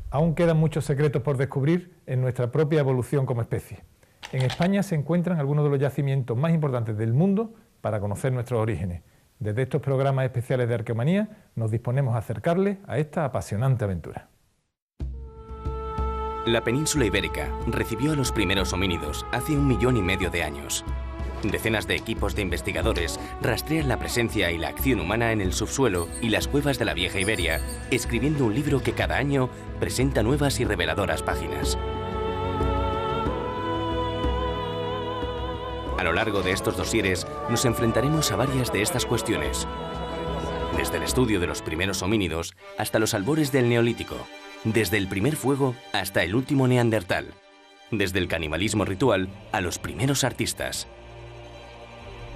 Aún quedan muchos secretos por descubrir en nuestra propia evolución como especie. En España se encuentran algunos de los yacimientos más importantes del mundo para conocer nuestros orígenes. Desde estos programas especiales de Arqueomanía nos disponemos a acercarles a esta apasionante aventura. La península ibérica recibió a los primeros homínidos hace 1,5 millones de años. Decenas de equipos de investigadores rastrean la presencia y la acción humana en el subsuelo y las cuevas de la vieja Iberia, escribiendo un libro que cada año presenta nuevas y reveladoras páginas. A lo largo de estos dosieres nos enfrentaremos a varias de estas cuestiones, desde el estudio de los primeros homínidos hasta los albores del Neolítico, desde el primer fuego hasta el último neandertal, desde el canibalismo ritual a los primeros artistas.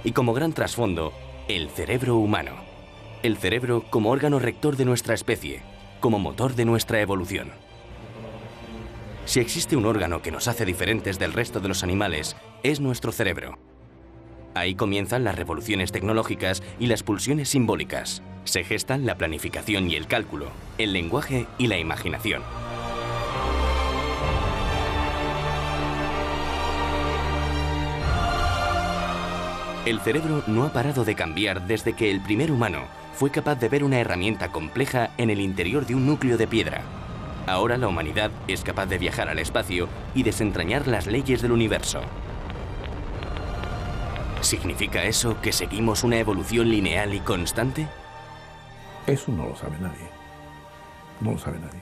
Y como gran trasfondo, el cerebro humano. El cerebro como órgano rector de nuestra especie, como motor de nuestra evolución. Si existe un órgano que nos hace diferentes del resto de los animales, es nuestro cerebro. Ahí comienzan las revoluciones tecnológicas y las pulsiones simbólicas. Se gestan la planificación y el cálculo, el lenguaje y la imaginación. El cerebro no ha parado de cambiar desde que el primer humano fue capaz de ver una herramienta compleja en el interior de un núcleo de piedra. Ahora la humanidad es capaz de viajar al espacio y desentrañar las leyes del universo. ¿Significa eso que seguimos una evolución lineal y constante? Eso no lo sabe nadie. No lo sabe nadie.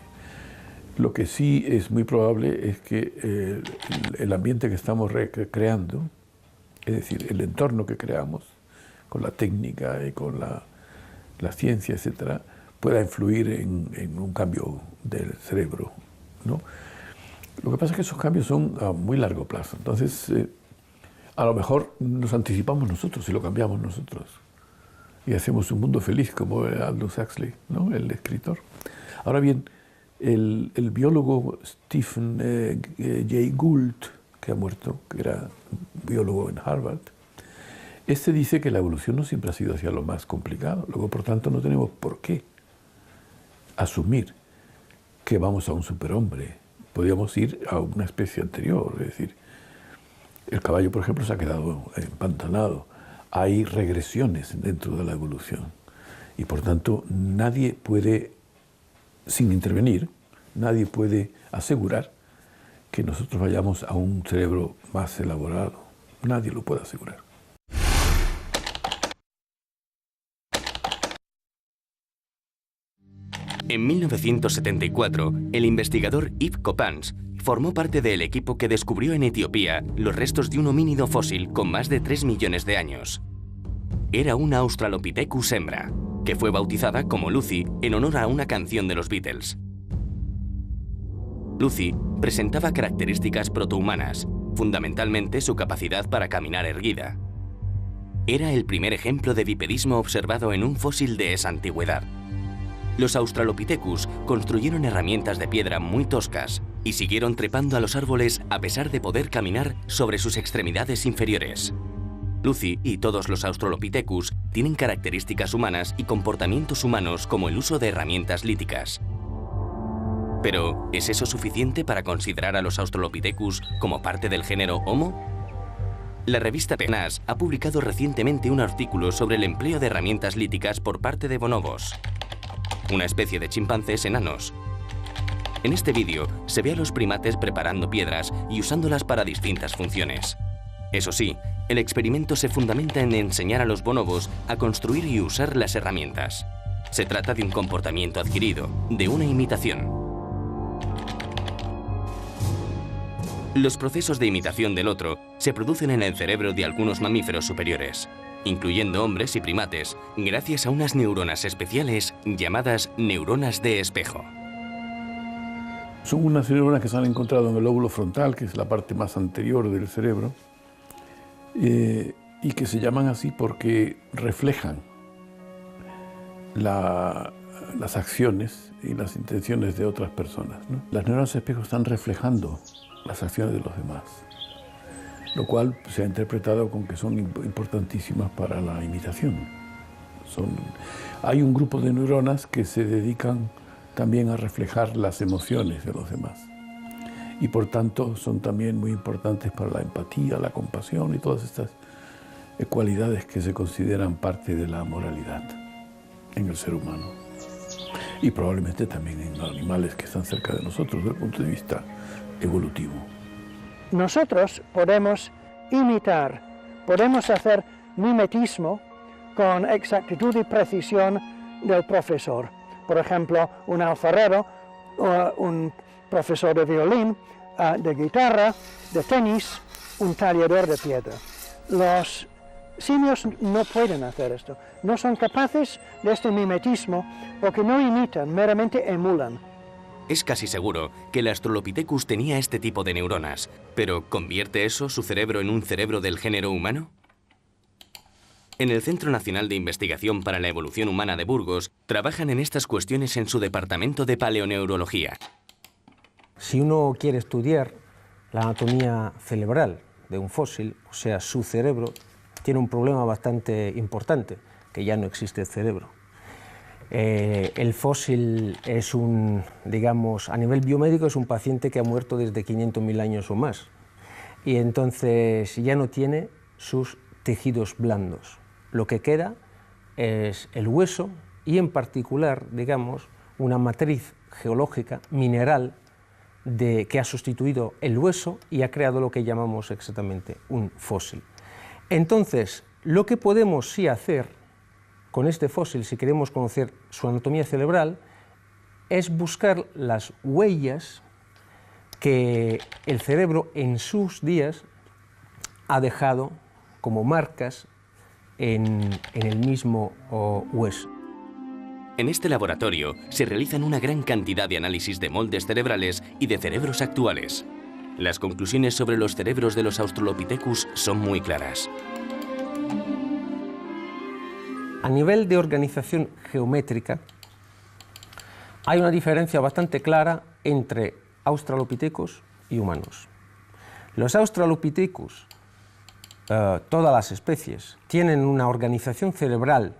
Lo que sí es muy probable es que el ambiente que estamos creando, es decir, el entorno que creamos, con la técnica y con la ciencia, etcétera, pueda influir en un cambio del cerebro, ¿no? Lo que pasa es que esos cambios son a muy largo plazo. Entonces, a lo mejor nos anticipamos nosotros y lo cambiamos nosotros. Y hacemos un mundo feliz, como Aldous Huxley, ¿no?, el escritor. Ahora bien, el biólogo Stephen Jay Gould, que ha muerto, que era biólogo en Harvard, este dice que la evolución no siempre ha sido hacia lo más complicado. Luego, por tanto, no tenemos por qué asumir que vamos a un superhombre. Podríamos ir a una especie anterior, es decir, el caballo, por ejemplo, se ha quedado empantanado. Hay regresiones dentro de la evolución y, por tanto, nadie puede, sin intervenir, nadie puede asegurar que nosotros vayamos a un cerebro más elaborado. Nadie lo puede asegurar. En 1974, el investigador Yves Coppens formó parte del equipo que descubrió en Etiopía los restos de un homínido fósil con más de 3 millones de años. Era una Australopithecus hembra, que fue bautizada como Lucy en honor a una canción de los Beatles. Lucy presentaba características protohumanas, fundamentalmente su capacidad para caminar erguida. Era el primer ejemplo de bipedismo observado en un fósil de esa antigüedad. Los Australopithecus construyeron herramientas de piedra muy toscas y siguieron trepando a los árboles a pesar de poder caminar sobre sus extremidades inferiores. Lucy y todos los Australopithecus tienen características humanas y comportamientos humanos como el uso de herramientas líticas. Pero, ¿es eso suficiente para considerar a los Australopithecus como parte del género Homo? La revista PNAS ha publicado recientemente un artículo sobre el empleo de herramientas líticas por parte de bonobos, una especie de chimpancés enanos. En este vídeo se ve a los primates preparando piedras y usándolas para distintas funciones. Eso sí, el experimento se fundamenta en enseñar a los bonobos a construir y usar las herramientas. Se trata de un comportamiento adquirido, de una imitación. Los procesos de imitación del otro se producen en el cerebro de algunos mamíferos superiores, incluyendo hombres y primates, gracias a unas neuronas especiales llamadas neuronas de espejo. Son unas neuronas que se han encontrado en el lóbulo frontal, que es la parte más anterior del cerebro, y que se llaman así porque reflejan las acciones y las intenciones de otras personas, ¿no? Las neuronas espejo están reflejando las acciones de los demás, lo cual se ha interpretado con que son importantísimas para la imitación. Hay un grupo de neuronas que se dedican también a reflejar las emociones de los demás y por tanto son también muy importantes para la empatía, la compasión y todas estas cualidades que se consideran parte de la moralidad en el ser humano y probablemente también en los animales que están cerca de nosotros desde el punto de vista evolutivo. Nosotros podemos imitar, podemos hacer mimetismo con exactitud y precisión del profesor. Por ejemplo, un alfarero o un profesor de violín, de guitarra, de tenis, un tallador de piedra. Los simios no pueden hacer esto, no son capaces de este mimetismo porque no imitan, meramente emulan. Es casi seguro que el Australopithecus tenía este tipo de neuronas, pero ¿convierte eso su cerebro en un cerebro del género humano? En el Centro Nacional de Investigación para la Evolución Humana de Burgos trabajan en estas cuestiones en su departamento de paleoneurología. Si uno quiere estudiar la anatomía cerebral de un fósil, o sea, su cerebro, tiene un problema bastante importante, que ya no existe el cerebro. El fósil es digamos, a nivel biomédico es un paciente que ha muerto desde 500.000 años o más, y entonces ya no tiene sus tejidos blandos. Lo que queda es el hueso y en particular, digamos, una matriz geológica, mineral, que ha sustituido el hueso y ha creado lo que llamamos exactamente un fósil. Entonces, lo que podemos sí hacer con este fósil, si queremos conocer su anatomía cerebral, es buscar las huellas que el cerebro en sus días ha dejado como marcas en el mismo hueso. En este laboratorio se realizan una gran cantidad de análisis de moldes cerebrales y de cerebros actuales. Las conclusiones sobre los cerebros de los Australopithecus son muy claras. A nivel de organización geométrica, hay una diferencia bastante clara entre Australopithecus y humanos. Los Australopithecus, todas las especies, tienen una organización cerebral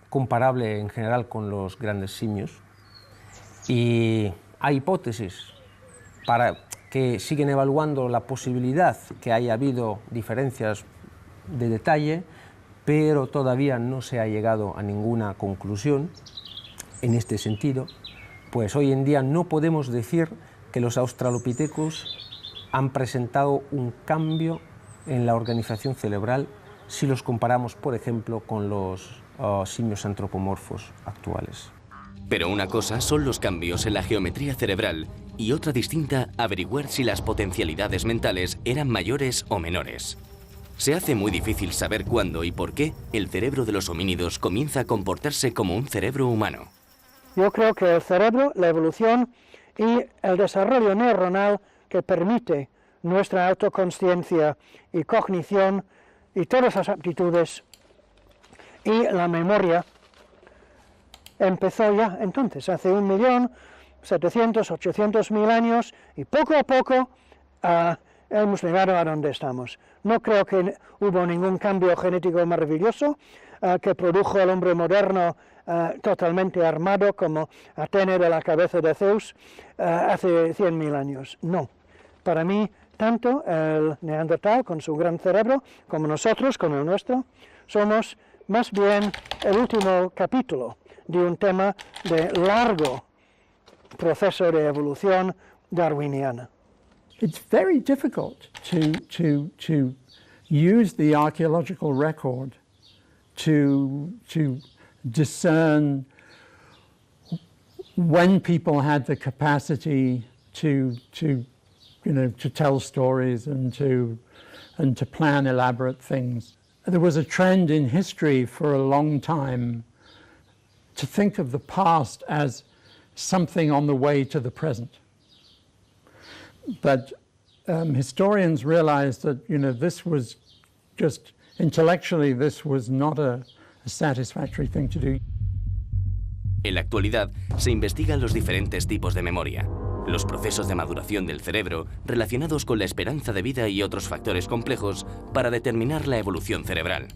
comparable en general con los grandes simios, y hay hipótesis que siguen evaluando la posibilidad que haya habido diferencias de detalle, pero todavía no se ha llegado a ninguna conclusión en este sentido, pues hoy en día no podemos decir que los Australopithecus han presentado un cambio en la organización cerebral si los comparamos, por ejemplo, con los simios antropomorfos actuales. Pero una cosa son los cambios en la geometría cerebral y otra distinta, averiguar si las potencialidades mentales eran mayores o menores. Se hace muy difícil saber cuándo y por qué el cerebro de los homínidos comienza a comportarse como un cerebro humano. Yo creo que el cerebro, la evolución y el desarrollo neuronal que permite nuestra autoconsciencia y cognición y todas las aptitudes y la memoria empezó ya entonces, hace 1.700.000, 800.000 años, y poco a poco hemos llegado a donde estamos. No creo que hubo ningún cambio genético maravilloso que produjo al hombre moderno totalmente armado como Atene de la cabeza de Zeus hace 100.000 años. No. Para mí, tanto el neandertal con su gran cerebro como nosotros con el nuestro somos más bien el último capítulo de un tema de largo proceso de evolución darwiniana. It's very difficult to use the archaeological record to discern when people had the capacity to tell stories and to plan elaborate things. There was a trend in history for a long time to think of the past as something on the way to the present. But historians realized that, this was just intellectually, this was not a satisfactory thing to do. En la actualidad se investigan los diferentes tipos de memoria, los procesos de maduración del cerebro relacionados con la esperanza de vida y otros factores complejos para determinar la evolución cerebral.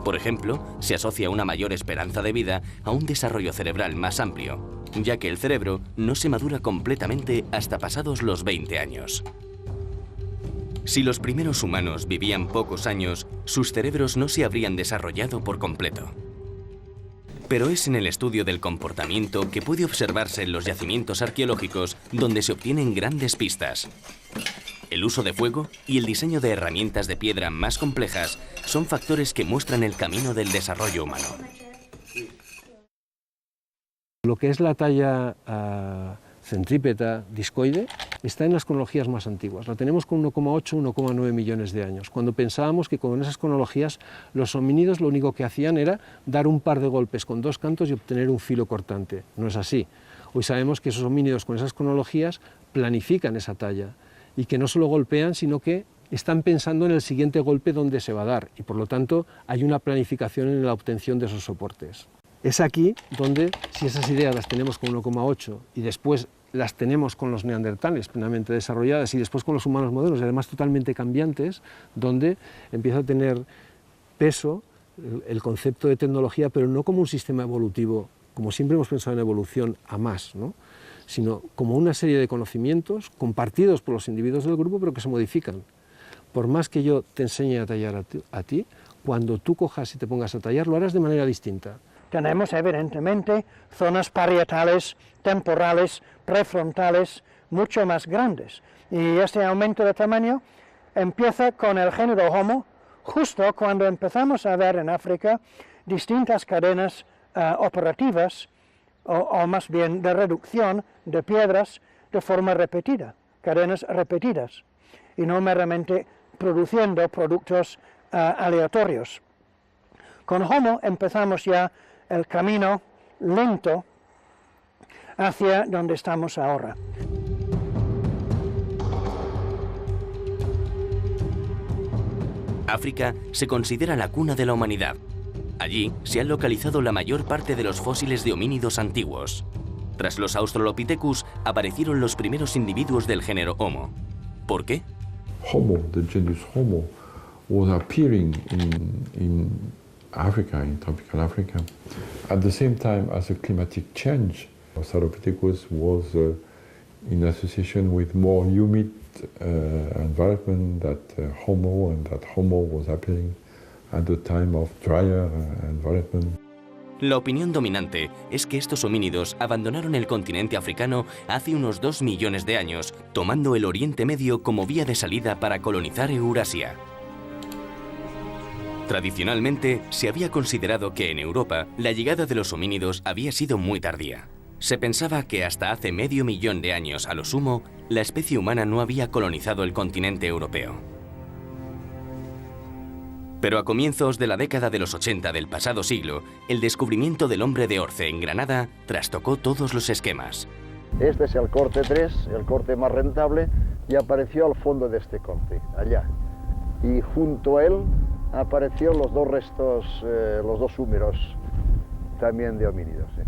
Por ejemplo, se asocia una mayor esperanza de vida a un desarrollo cerebral más amplio, ya que el cerebro no se madura completamente hasta pasados los 20 años. Si los primeros humanos vivían pocos años, sus cerebros no se habrían desarrollado por completo. Pero es en el estudio del comportamiento que puede observarse en los yacimientos arqueológicos donde se obtienen grandes pistas. El uso de fuego y el diseño de herramientas de piedra más complejas son factores que muestran el camino del desarrollo humano. Lo que es la talla centrípeta discoide está en las cronologías más antiguas. La tenemos con 1,8, 1,9 millones de años, cuando pensábamos que con esas cronologías los homínidos lo único que hacían era dar un par de golpes con dos cantos y obtener un filo cortante. No es así. Hoy sabemos que esos homínidos con esas cronologías planifican esa talla y que no solo golpean, sino que están pensando en el siguiente golpe donde se va a dar, y por lo tanto hay una planificación en la obtención de esos soportes. Es aquí donde, si esas ideas las tenemos con 1,8 y después las tenemos con los neandertales plenamente desarrolladas y después con los humanos modernos, y además totalmente cambiantes, donde empieza a tener peso el concepto de tecnología, pero no como un sistema evolutivo, como siempre hemos pensado en evolución a más, ¿no?, sino como una serie de conocimientos compartidos por los individuos del grupo, pero que se modifican. Por más que yo te enseñe a tallar a ti, cuando tú cojas y te pongas a tallar, lo harás de manera distinta. Tenemos evidentemente zonas parietales, temporales, prefrontales mucho más grandes. Y este aumento de tamaño empieza con el género Homo, justo cuando empezamos a ver en África distintas cadenas operativas, o más bien de reducción de piedras de forma repetida, cadenas repetidas, y no meramente produciendo productos aleatorios. Con Homo empezamos ya el camino lento hacia donde estamos ahora. África se considera la cuna de la humanidad. Allí se han localizado la mayor parte de los fósiles de homínidos antiguos. Tras los Australopithecus aparecieron los primeros individuos del género Homo. ¿Por qué? Homo, the genus Homo, was appearing in Africa, in tropical Africa, at the same time as a climatic change. Australopithecus was in association with more humid environment that Homo, and that Homo was appearing at the time of drier environment. La opinión dominante es que estos homínidos abandonaron el continente africano hace unos 2 millones de años, tomando el Oriente Medio como vía de salida para colonizar Eurasia. Tradicionalmente, se había considerado que en Europa la llegada de los homínidos había sido muy tardía. Se pensaba que hasta hace medio millón de años a lo sumo, la especie humana no había colonizado el continente europeo. Pero a comienzos de la década de los 80 del pasado siglo, el descubrimiento del hombre de Orce en Granada trastocó todos los esquemas. Este es el corte 3, el corte más rentable, y apareció al fondo de este corte, allá. Y junto a él aparecieron los dos restos, los dos húmeros, también de homínidos. ¿Sí?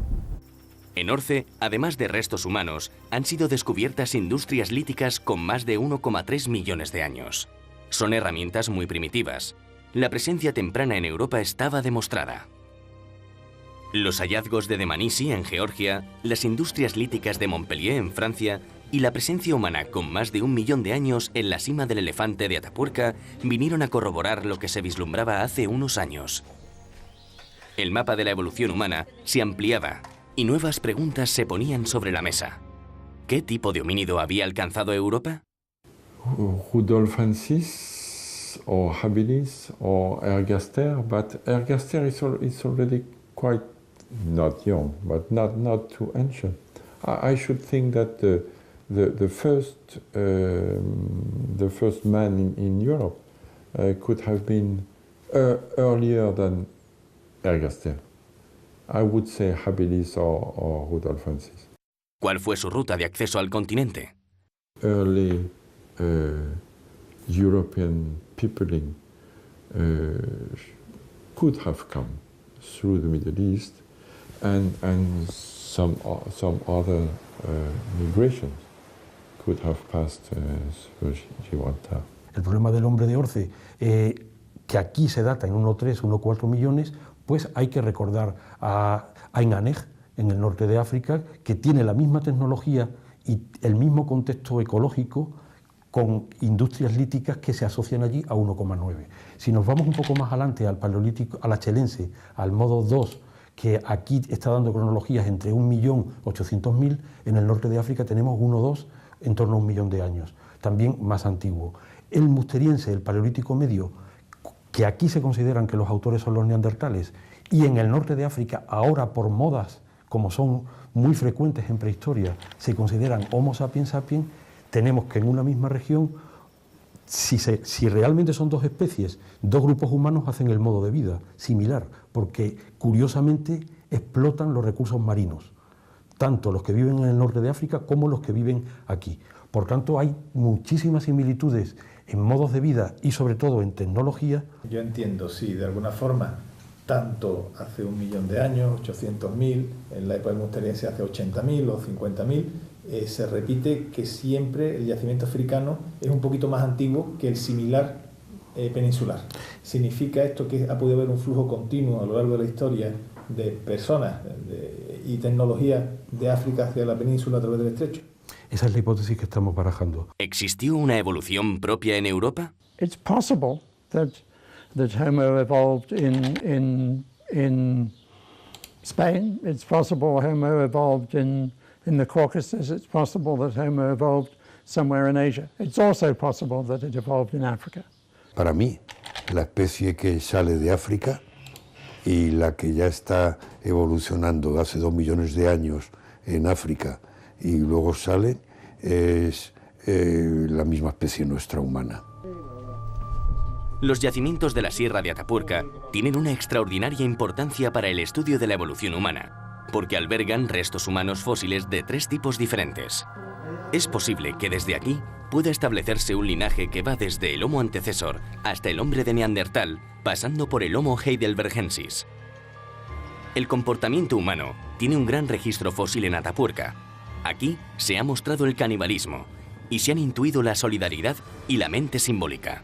En Orce, además de restos humanos, han sido descubiertas industrias líticas con más de 1,3 millones de años. Son herramientas muy primitivas. La presencia temprana en Europa estaba demostrada. Los hallazgos de Dmanisi en Georgia, las industrias líticas de Montpellier en Francia y la presencia humana con más de 1 millón de años en la cima del elefante de Atapuerca vinieron a corroborar lo que se vislumbraba hace unos años. El mapa de la evolución humana se ampliaba y nuevas preguntas se ponían sobre la mesa. ¿Qué tipo de homínido había alcanzado Europa? Rudolfensis or habilis or ergaster, but ergaster is already quite not young, but not too ancient. I should think that the first man in Europe could have been earlier than ergaster. I would say Habilis or Rudolfensis. ¿Cuál fue su ruta de acceso al continente? Early European peopling could have come through the Middle East and some other migrations could have passed through Gibraltar. El problema del hombre de Orce, que aquí se data en 1,3, 1,4 millones, pues hay que recordar a Ainaneg, en el norte de África, que tiene la misma tecnología y el mismo contexto ecológico con industrias líticas que se asocian allí a 1,9. Si nos vamos un poco más adelante al paleolítico, al achelense, al modo 2, que aquí está dando cronologías entre 1.800.000, en el norte de África tenemos 1,2 en torno a 1 millón de años, también más antiguo. El musteriense, el paleolítico medio, que aquí se consideran que los autores son los neandertales, y en el norte de África, ahora por modas, como son muy frecuentes en prehistoria, se consideran Homo sapiens sapiens, tenemos que en una misma región, si realmente son dos especies, dos grupos humanos hacen el modo de vida similar, porque curiosamente explotan los recursos marinos, tanto los que viven en el norte de África como los que viven aquí. Por tanto, hay muchísimas similitudes en modos de vida y sobre todo en tecnología. Yo entiendo, sí, de alguna forma, tanto hace 1 millón de años, 800.000, en la época del musteriense hace 80.000 o 50.000, se repite que siempre el yacimiento africano es un poquito más antiguo que el similar peninsular. ¿Significa esto que ha podido haber un flujo continuo a lo largo de la historia de personas y tecnología de África hacia la península a través del estrecho? Esa es la hipótesis que estamos barajando. ¿Existió una evolución propia en Europa? It's possible that Homo evolved in Spain. It's possible Homo evolved in the Caucasus. It's possible that Homo evolved somewhere in Asia. It's also possible that it evolved in Africa. Para mí, la especie que sale de África y la que ya está evolucionando hace 2 millones de años en África y luego sale es la misma especie nuestra humana. Los yacimientos de la Sierra de Atapuerca tienen una extraordinaria importancia para el estudio de la evolución humana, porque albergan restos humanos fósiles de 3 tipos diferentes. Es posible que desde aquí pueda establecerse un linaje que va desde el Homo antecesor hasta el hombre de Neandertal, pasando por el Homo heidelbergensis. El comportamiento humano tiene un gran registro fósil en Atapuerca. Aquí se ha mostrado el canibalismo y se han intuido la solidaridad y la mente simbólica.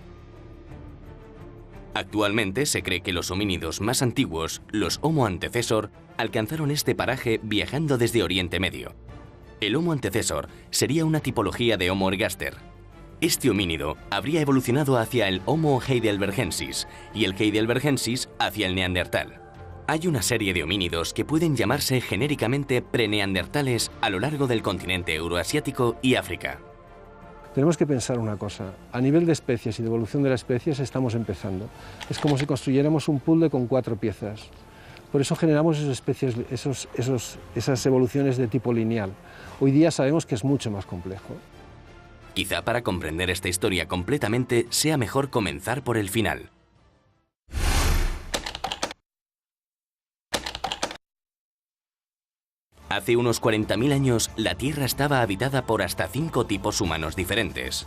Actualmente se cree que los homínidos más antiguos, los Homo antecesor, alcanzaron este paraje viajando desde Oriente Medio. El Homo antecesor sería una tipología de Homo ergaster. Este homínido habría evolucionado hacia el Homo heidelbergensis y el heidelbergensis hacia el neandertal. Hay una serie de homínidos que pueden llamarse genéricamente preneandertales a lo largo del continente euroasiático y África. Tenemos que pensar una cosa, a nivel de especies y de evolución de las especies estamos empezando. Es como si construyéramos un puzzle con 4 piezas. Por eso generamos esas evoluciones de tipo lineal. Hoy día sabemos que es mucho más complejo. Quizá para comprender esta historia completamente sea mejor comenzar por el final. Hace unos 40.000 años, la Tierra estaba habitada por hasta 5 tipos humanos diferentes.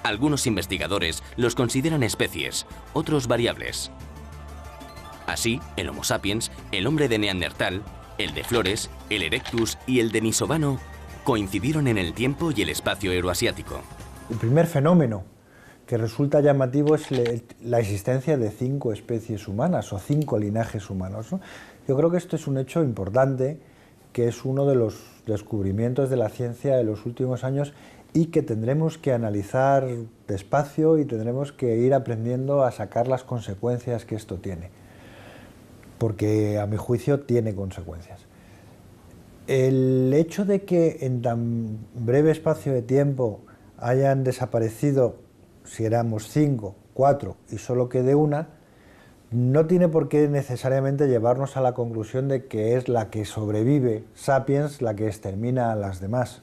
Algunos investigadores los consideran especies, otros variables. Así, el Homo sapiens, el hombre de Neandertal, el de Flores, el Erectus y el denisovano coincidieron en el tiempo y el espacio euroasiático. El primer fenómeno que resulta llamativo es la existencia de 5 especies humanas o 5 linajes humanos, ¿no? Yo creo que esto es un hecho importante, que es uno de los descubrimientos de la ciencia de los últimos años y que tendremos que analizar despacio y tendremos que ir aprendiendo a sacar las consecuencias que esto tiene, porque a mi juicio tiene consecuencias. El hecho de que en tan breve espacio de tiempo hayan desaparecido, si éramos 5, 4 y solo quede una, no tiene por qué necesariamente llevarnos a la conclusión de que es la que sobrevive, Sapiens, la que extermina a las demás.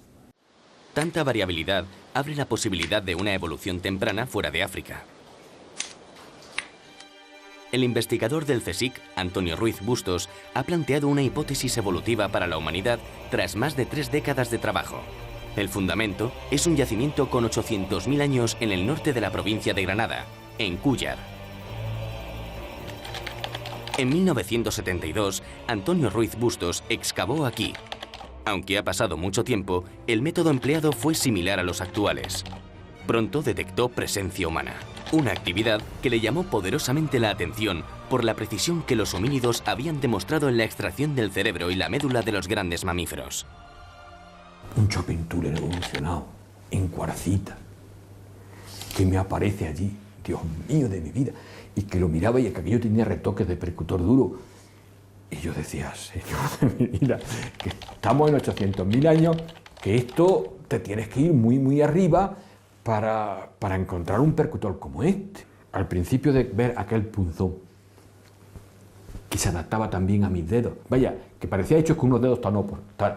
Tanta variabilidad abre la posibilidad de una evolución temprana fuera de África. el investigador del CSIC, Antonio Ruiz Bustos, ha planteado una hipótesis evolutiva para la humanidad tras más de 3 décadas de trabajo. El fundamento es un yacimiento con 800.000 años en el norte de la provincia de Granada, en Cúllar. En 1972, Antonio Ruiz Bustos excavó aquí. Aunque ha pasado mucho tiempo, el método empleado fue similar a los actuales. Pronto detectó presencia humana, una actividad que le llamó poderosamente la atención por la precisión que los homínidos habían demostrado en la extracción del cerebro y la médula de los grandes mamíferos. Un shopping tool evolucionado en cuarcita que me aparece allí, Dios mío de mi vida, y que lo miraba y que aquello tenía retoques de percutor duro. Y yo decía, Señor de mi vida, que estamos en 800.000 años, que esto te tienes que ir muy, muy arriba para encontrar un percutor como este. Al principio de ver aquel punzón, que se adaptaba también a mis dedos, vaya, que parecía hecho con unos dedos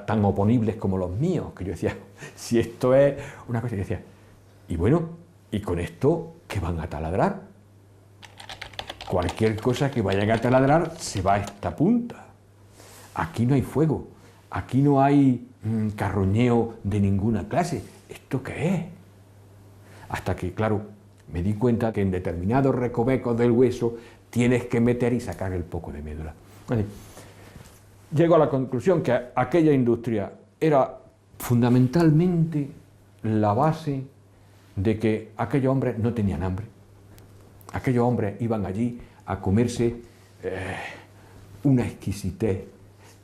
tan oponibles como los míos, que yo decía, si esto es una cosa, que decía, y bueno, y con esto, ¿qué van a taladrar? Cualquier cosa que vayan a taladrar se va a esta punta. Aquí no hay fuego, aquí no hay carroñeo de ninguna clase. ¿Esto qué es? Hasta que, claro, me di cuenta que en determinados recovecos del hueso tienes que meter y sacar el poco de médula. Bueno, llego a la conclusión que aquella industria era fundamentalmente la base de que aquellos hombres no tenían hambre. Aquellos hombres iban allí a comerse una exquisitez,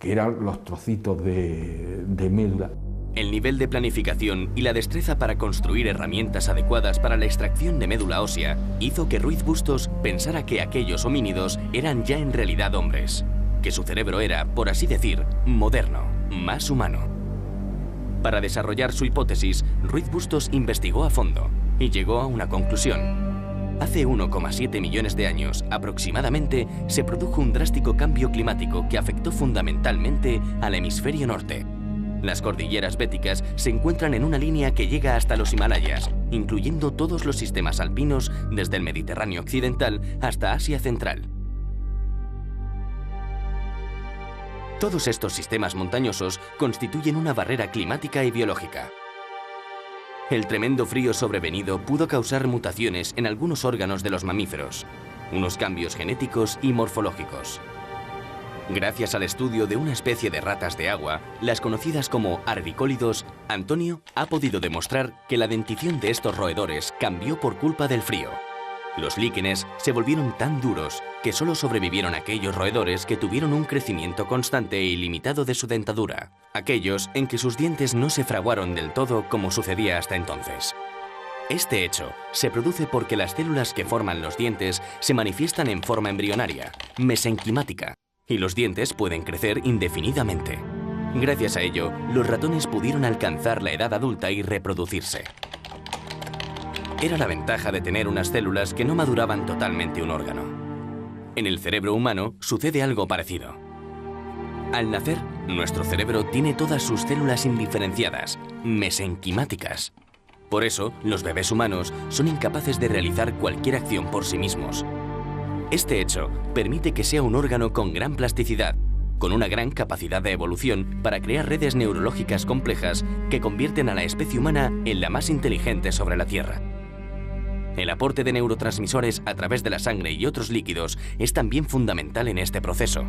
que eran los trocitos de médula. El nivel de planificación y la destreza para construir herramientas adecuadas para la extracción de médula ósea hizo que Ruiz Bustos pensara que aquellos homínidos eran ya en realidad hombres, que su cerebro era, por así decir, moderno, más humano. Para desarrollar su hipótesis, Ruiz Bustos investigó a fondo y llegó a una conclusión. Hace 1,7 millones de años, aproximadamente, se produjo un drástico cambio climático que afectó fundamentalmente al hemisferio norte. Las cordilleras béticas se encuentran en una línea que llega hasta los Himalayas, incluyendo todos los sistemas alpinos desde el Mediterráneo occidental hasta Asia central. Todos estos sistemas montañosos constituyen una barrera climática y biológica. El tremendo frío sobrevenido pudo causar mutaciones en algunos órganos de los mamíferos, unos cambios genéticos y morfológicos. Gracias al estudio de una especie de ratas de agua, las conocidas como arbicólidos, Antonio ha podido demostrar que la dentición de estos roedores cambió por culpa del frío. Los líquenes se volvieron tan duros que solo sobrevivieron aquellos roedores que tuvieron un crecimiento constante e ilimitado de su dentadura, aquellos en que sus dientes no se fraguaron del todo como sucedía hasta entonces. Este hecho se produce porque las células que forman los dientes se manifiestan en forma embrionaria, mesenquimática, y los dientes pueden crecer indefinidamente. Gracias a ello, los ratones pudieron alcanzar la edad adulta y reproducirse. Era la ventaja de tener unas células que no maduraban totalmente un órgano. En el cerebro humano sucede algo parecido. Al nacer, nuestro cerebro tiene todas sus células indiferenciadas, mesenquimáticas. Por eso, los bebés humanos son incapaces de realizar cualquier acción por sí mismos. Este hecho permite que sea un órgano con gran plasticidad, con una gran capacidad de evolución para crear redes neurológicas complejas que convierten a la especie humana en la más inteligente sobre la Tierra. El aporte de neurotransmisores a través de la sangre y otros líquidos es también fundamental en este proceso.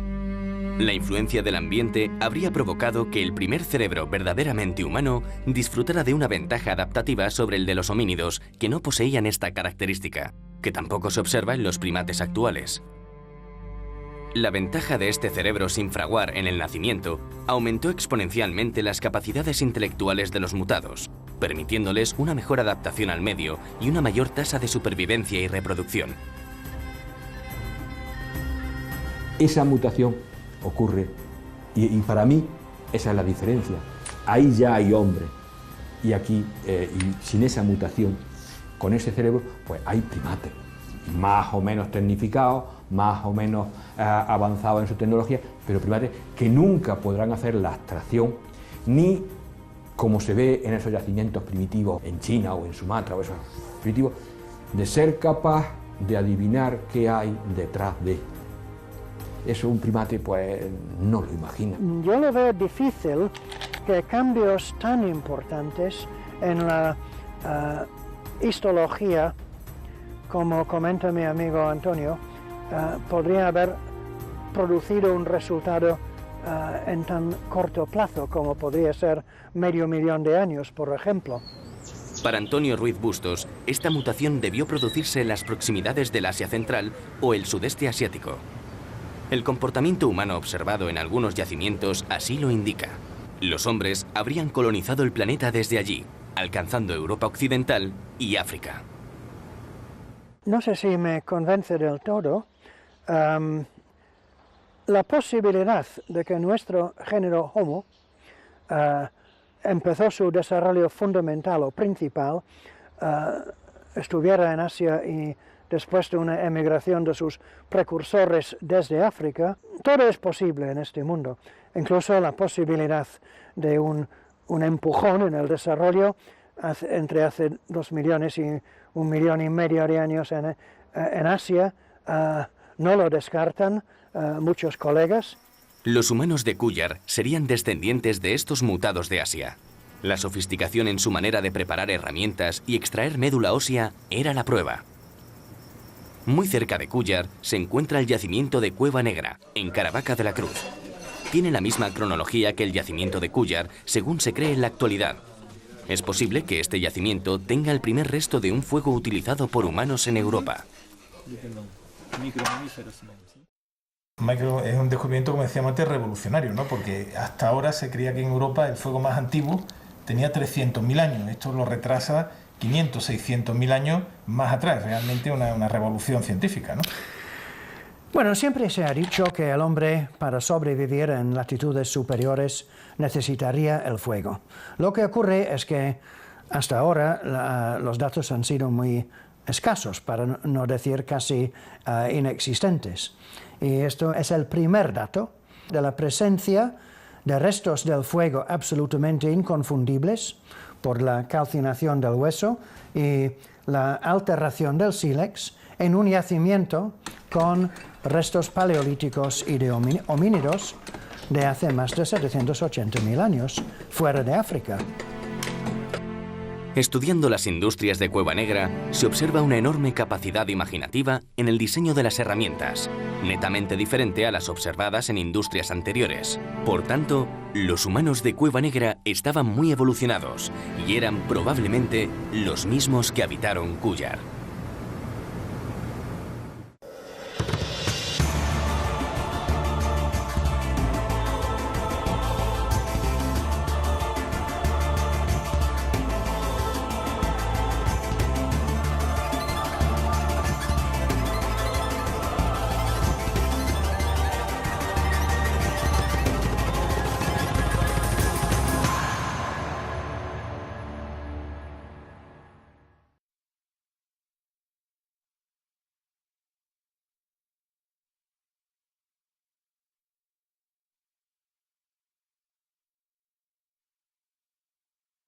La influencia del ambiente habría provocado que el primer cerebro verdaderamente humano disfrutara de una ventaja adaptativa sobre el de los homínidos que no poseían esta característica, que tampoco se observa en los primates actuales. La ventaja de este cerebro sin fraguar en el nacimiento aumentó exponencialmente las capacidades intelectuales de los mutados, permitiéndoles una mejor adaptación al medio y una mayor tasa de supervivencia y reproducción. Esa mutación ocurre y para mí esa es la diferencia. Ahí ya hay hombre y aquí, y sin esa mutación, con ese cerebro, pues hay primates, más o menos tecnificados, más o menos avanzados en su tecnología, pero primates que nunca podrán hacer la abstracción ni, como se ve en esos yacimientos primitivos en China o en Sumatra o esos primitivos, de ser capaz de adivinar qué hay detrás de. Eso un primate pues no lo imagina. Yo lo veo difícil que cambios tan importantes en la histología, como comenta mi amigo Antonio, podría haber producido un resultado en tan corto plazo como podría ser medio millón de años, por ejemplo. Para Antonio Ruiz Bustos, esta mutación debió producirse en las proximidades del Asia Central o el sudeste asiático. El comportamiento humano observado en algunos yacimientos así lo indica. Los hombres habrían colonizado el planeta desde allí, alcanzando Europa Occidental y África. No sé si me convence del todo. La posibilidad de que nuestro género Homo empezó su desarrollo fundamental o principal, estuviera en Asia y después de una emigración de sus precursores desde África, todo es posible en este mundo. Incluso la posibilidad de un empujón en el desarrollo entre hace 2 millones y 1,5 millones de años en Asia, no lo descartan muchos colegas. Los humanos de Kuyar serían descendientes de estos mutados de Asia. La sofisticación en su manera de preparar herramientas y extraer médula ósea era la prueba. Muy cerca de Kuyar se encuentra el yacimiento de Cueva Negra, en Caravaca de la Cruz. Tiene la misma cronología que el yacimiento de Kuyar, según se cree en la actualidad. Es posible que este yacimiento tenga el primer resto de un fuego utilizado por humanos en Europa. Es un descubrimiento, como decíamos antes, revolucionario, ¿no? Porque hasta ahora se creía que en Europa el fuego más antiguo tenía 300.000 años. Esto lo retrasa 500, 600.000 años más atrás. Realmente una revolución científica, ¿no? Bueno, siempre se ha dicho que el hombre, para sobrevivir en latitudes superiores, necesitaría el fuego. Lo que ocurre es que hasta ahora los datos han sido muy escasos, para no decir casi inexistentes. Y esto es el primer dato de la presencia de restos del fuego absolutamente inconfundibles por la calcinación del hueso y la alteración del sílex en un yacimiento con restos paleolíticos y de homínidos de hace más de 780.000 años, fuera de África. Estudiando las industrias de Cueva Negra, se observa una enorme capacidad imaginativa en el diseño de las herramientas, netamente diferente a las observadas en industrias anteriores. Por tanto, los humanos de Cueva Negra estaban muy evolucionados y eran probablemente los mismos que habitaron Kuyar.